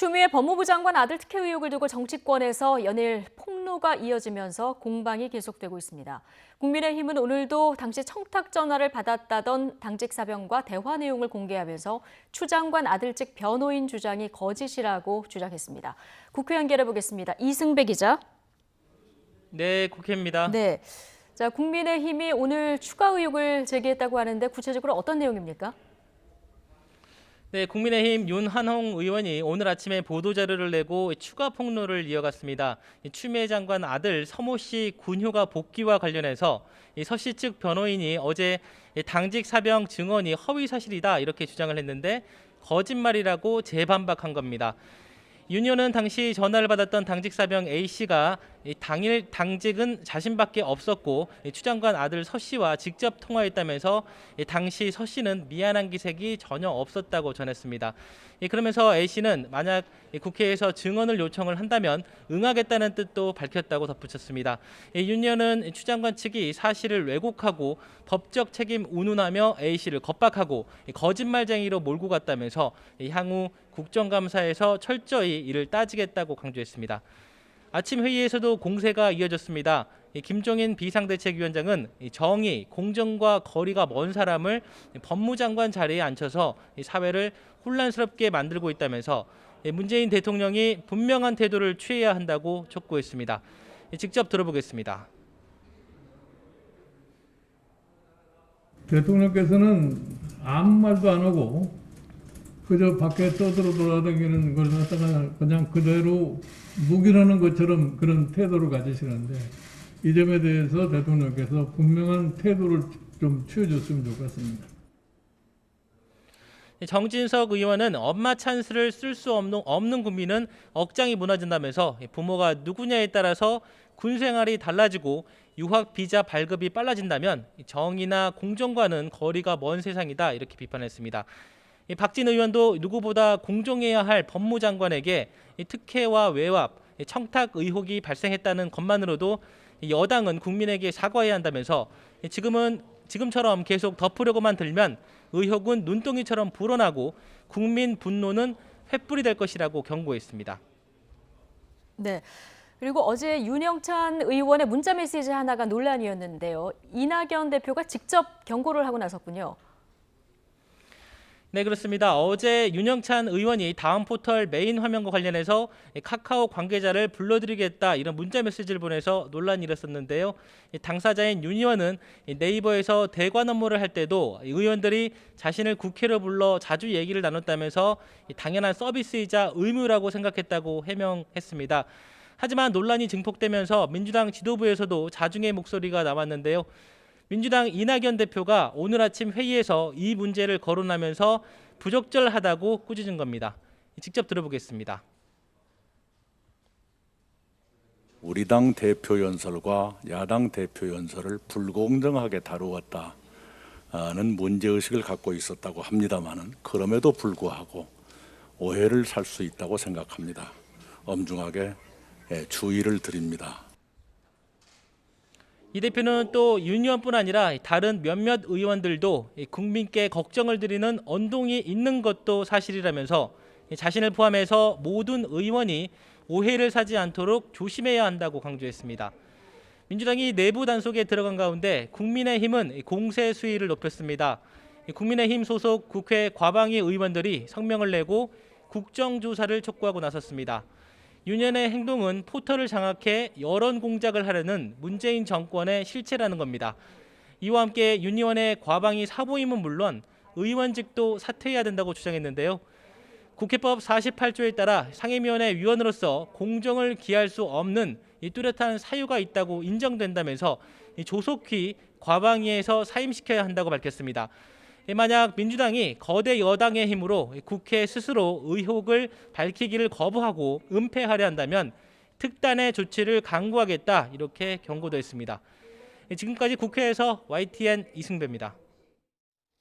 추미애 법무부 장관 아들 특혜 의혹을 두고 정치권에서 연일 폭로가 이어지면서 공방이 계속되고 있습니다. 국민의힘은 오늘도 당시 청탁 전화를 받았다던 당직 사병과 대화 내용을 공개하면서 추 장관 아들 측 변호인 주장이 거짓이라고 주장했습니다. 국회 연결해 보겠습니다. 이승배 기자. 네, 국회입니다. 네. 자, 국민의힘이 오늘 추가 의혹을 제기했다고 하는데 구체적으로 어떤 내용입니까? 네, 국민의힘 윤한홍 의원이 오늘 아침에 보도자료를 내고 추가 폭로를 이어갔습니다. 추미애 장관 아들 서모 씨 군휴가 복귀와 관련해서 서 씨 측 변호인이 어제 당직 사병 증언이 허위 사실이다 이렇게 주장을 했는데 거짓말이라고 재반박한 겁니다. 윤 의원은 당시 전화를 받았던 당직 사병 A 씨가 당일 당직은 자신밖에 없었고 추 장관 아들 서 씨와 직접 통화했다면서 당시 서 씨는 미안한 기색이 전혀 없었다고 전했습니다. 그러면서 A 씨는 만약 국회에서 증언을 요청을 한다면 응하겠다는 뜻도 밝혔다고 덧붙였습니다. 윤 의원은 추 장관 측이 사실을 왜곡하고 법적 책임 운운하며 A 씨를 겁박하고 거짓말쟁이로 몰고 갔다면서 향후 국정감사에서 철저히 이를 따지겠다고 강조했습니다. 아침 회의에서도 공세가 이어졌습니다. 김종인 비상대책위원장은 정의, 공정과 거리가 먼 사람을 법무장관 자리에 앉혀서 사회를 혼란스럽게 만들고 있다면서 문재인 대통령이 분명한 태도를 취해야 한다고 촉구했습니다. 직접 들어보겠습니다. 대통령께서는 아무 말도 안 하고 그저 밖에 떠들어 돌아다니는 걸 갖다가 그냥 그대로 묵인하는 것처럼 그런 태도를 가지시는데 이 점에 대해서 대통령께서 분명한 태도를 좀 취해줬으면 좋겠습니다. 정진석 의원은 엄마 찬스를 쓸 수 없는 국민은 억장이 무너진다면서 부모가 누구냐에 따라서 군 생활이 달라지고 유학 비자 발급이 빨라진다면 정의나 공정과는 거리가 먼 세상이다 이렇게 비판했습니다. 박진 의원도 누구보다 공정해야 할 법무장관에게 특혜와 외압, 청탁 의혹이 발생했다는 것만으로도 여당은 국민에게 사과해야 한다면서 지금처럼 계속 덮으려고만 들면 의혹은 눈덩이처럼 불어나고 국민 분노는 횃불이 될 것이라고 경고했습니다. 네. 그리고 어제 윤영찬 의원의 문자 메시지 하나가 논란이었는데요. 이낙연 대표가 직접 경고를 하고 나섰군요. 네, 그렇습니다. 어제 윤영찬 의원이 다음 포털 메인 화면과 관련해서 카카오 관계자를 불러드리겠다 이런 문자 메시지를 보내서 논란이 일었었는데요. 당사자인 윤 의원은 네이버에서 대관 업무를 할 때도 의원들이 자신을 국회로 불러 자주 얘기를 나눴다면서 당연한 서비스이자 의무라고 생각했다고 해명했습니다. 하지만 논란이 증폭되면서 민주당 지도부에서도 자중의 목소리가 나왔는데요. 민주당 이낙연 대표가 오늘 아침 회의에서 이 문제를 거론하면서 부적절하다고 꾸짖은 겁니다. 직접 들어보겠습니다. 우리 당 대표 연설과 야당 대표 연설을 불공정하게 다루었다는 문제의식을 갖고 있었다고 합니다마는 그럼에도 불구하고 오해를 살 수 있다고 생각합니다. 엄중하게 주의를 드립니다. 이 대표는 또 윤 의원뿐 아니라 다른 몇몇 의원들도 국민께 걱정을 드리는 언동이 있는 것도 사실이라면서 자신을 포함해서 모든 의원이 오해를 사지 않도록 조심해야 한다고 강조했습니다. 민주당이 내부 단속에 들어간 가운데 국민의힘은 공세 수위를 높였습니다. 국민의힘 소속 국회 과방위 의원들이 성명을 내고 국정조사를 촉구하고 나섰습니다. 윤 의원의 행동은 포털을 장악해 여론 공작을 하려는 문재인 정권의 실체라는 겁니다. 이와 함께 윤 의원의 과방위 사보임은 물론 의원직도 사퇴해야 된다고 주장했는데요. 국회법 48조에 따라 상임위원회 위원으로서 공정을 기할 수 없는 뚜렷한 사유가 있다고 인정된다면서 조속히 과방위에서 사임시켜야 한다고 밝혔습니다. 만약 민주당이 거대 여당의 힘으로 국회 스스로 의혹을 밝히기를 거부하고 은폐하려 한다면 특단의 조치를 강구하겠다 이렇게 경고도 했습니다. 지금까지 국회에서 YTN 이승배입니다.